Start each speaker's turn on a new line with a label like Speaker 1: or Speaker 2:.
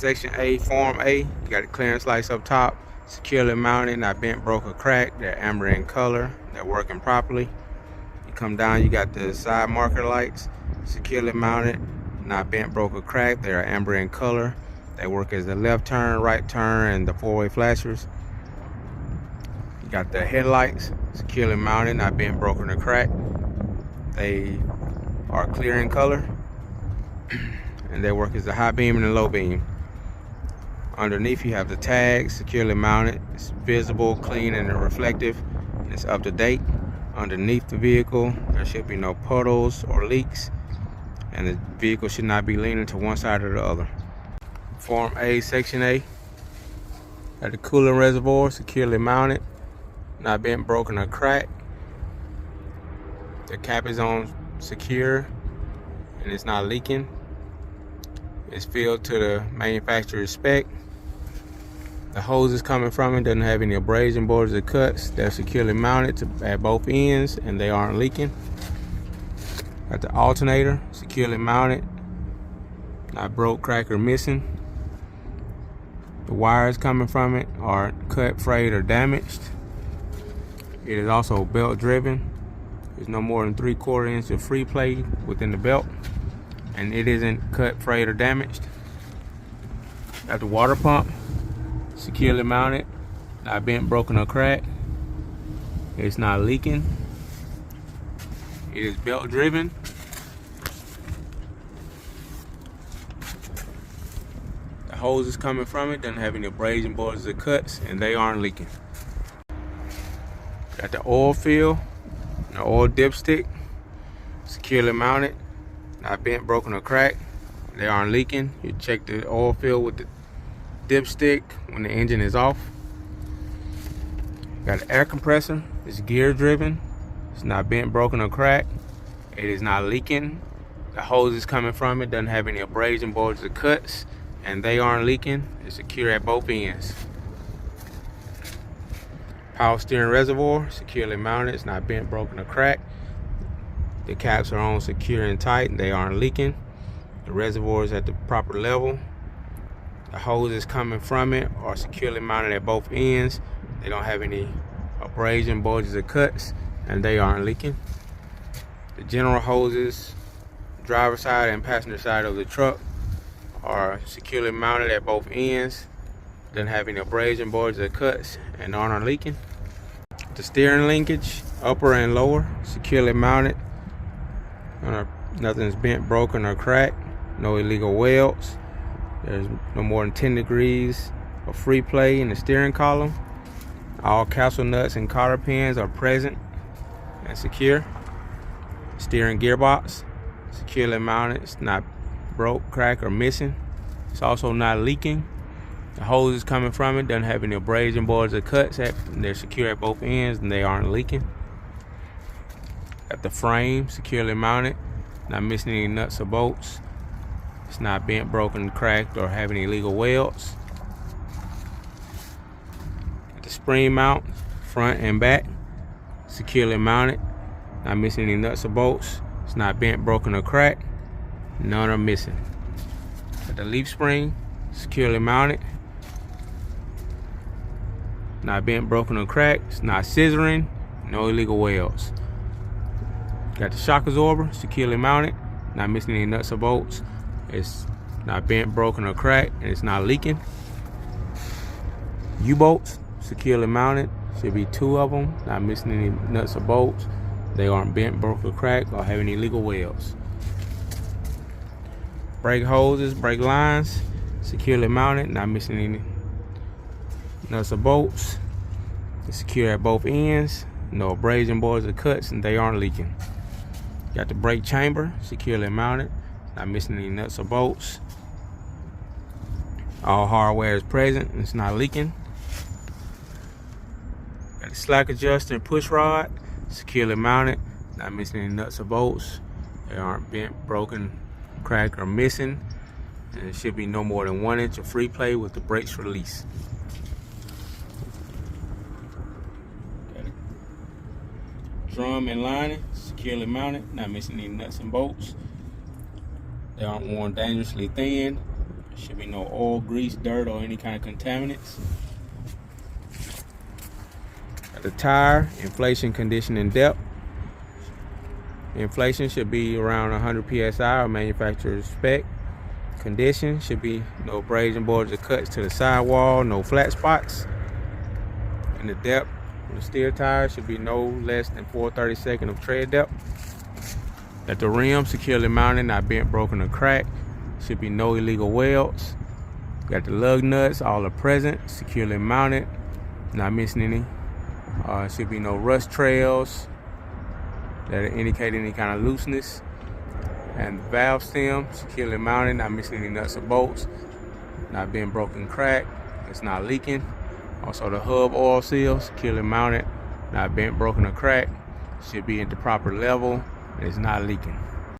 Speaker 1: Section A, Form A, you got the clearance lights up top, securely mounted, not bent, broke, or cracked. They're amber in color, they're working properly. You come down, you got the side marker lights, securely mounted, not bent, broke, or cracked. They are amber in color. They work as the left turn, right turn, and the four-way flashers. You got the headlights, securely mounted, not bent, broken, or cracked. They are clear in color, and they work as the high beam and the low beam. Underneath you have the tags, securely mounted. It's visible, clean, and reflective. It's up to date. Underneath the vehicle, there should be no puddles or leaks, and the vehicle should not be leaning to one side or the other. Form A, Section A. Got the coolant reservoir, securely mounted, not bent, broken, or cracked. The cap is on secure, and it's not leaking. It's filled to the manufacturer's spec. The hoses coming from it doesn't have any abrasion, borders, or cuts. They're securely mounted at both ends, and they aren't leaking. Got the alternator, securely mounted, not broke, cracked, or missing. The wires coming from it are cut, frayed, or damaged. It is also belt driven. There's no more than 3/4 inch of free play within the belt, and it isn't cut, frayed, or damaged. Got the water pump, securely mounted, not bent, broken, or cracked. It's not leaking. It is belt driven. The hoses coming from it doesn't have any abrasion, borders, or cuts, and they aren't leaking. Got the oil fill, the oil dipstick, securely mounted, not bent, broken, or cracked. They aren't leaking. You check the oil fill with the dipstick when the engine is off. Got an air compressor. It's gear driven. It's not bent, broken, or cracked. It is not leaking. The hoses coming from it doesn't have any abrasion, borders, or cuts, and they aren't leaking. It's secure at both ends. Power steering reservoir, securely mounted. It's not bent, broken, or cracked. The caps are on secure and tight, and they aren't leaking. The reservoir is at the proper level. The hoses coming from it are securely mounted at both ends. They don't have any abrasion, bulges, or cuts, and they aren't leaking. The general hoses, driver's side and passenger side of the truck, are securely mounted at both ends. Doesn't have any abrasion, bulges, or cuts, and aren't leaking. The steering linkage, upper and lower, securely mounted. Nothing's bent, broken, or cracked. No illegal welds. There's no more than 10 degrees of free play in the steering column. All castle nuts and cotter pins are present and secure. Steering gearbox, securely mounted. It's not broke, cracked, or missing. It's also not leaking. The hoses coming from it doesn't have any abrasion, borders, or cuts. They're secure at both ends, and they aren't leaking. Got the frame, securely mounted, not missing any nuts or bolts. It's not bent, broken, cracked, or have any illegal welds. Got the spring mount, front and back, securely mounted, not missing any nuts or bolts. It's not bent, broken, or cracked. None are missing. Got the leaf spring, securely mounted, not bent, broken, or cracked. It's not scissoring. No illegal welds. Got the shock absorber, securely mounted, not missing any nuts or bolts. It's not bent, broken, or cracked, and it's not leaking. U-bolts, securely mounted. Should be 2 of them, not missing any nuts or bolts. They aren't bent, broken, or cracked, or have any illegal welds. Brake hoses, brake lines, securely mounted, not missing any nuts or bolts. It's secure at both ends. No abrasion, borders, or cuts, and they aren't leaking. Got the brake chamber, securely mounted, not missing any nuts or bolts. All hardware is present, and it's not leaking. Got the slack adjuster and push rod, securely mounted, not missing any nuts or bolts. They aren't bent, broken, cracked, or missing. And it should be no more than 1 inch of free play with the brakes released. Drum and lining, securely mounted, not missing any nuts and bolts. They aren't worn dangerously thin. There should be no oil, grease, dirt, or any kind of contaminants. Got the tire, inflation, condition, and depth. Inflation should be around 100 psi or manufacturer's spec. Condition should be no abrasion boards or cuts to the sidewall, no flat spots. And the depth of the steer tire should be no less than 4/32 of tread depth. Got the rim securely mounted, not bent, broken, or cracked. Should be no illegal welds. Got the lug nuts, all are present, securely mounted, not missing any. Should be no rust trails that indicate any kind of looseness. And the valve stem securely mounted, not missing any nuts or bolts, not being broken, cracked, it's not leaking. Also the hub oil seal securely mounted, not bent, broken, or cracked, should be at the proper level, and it's not leaking.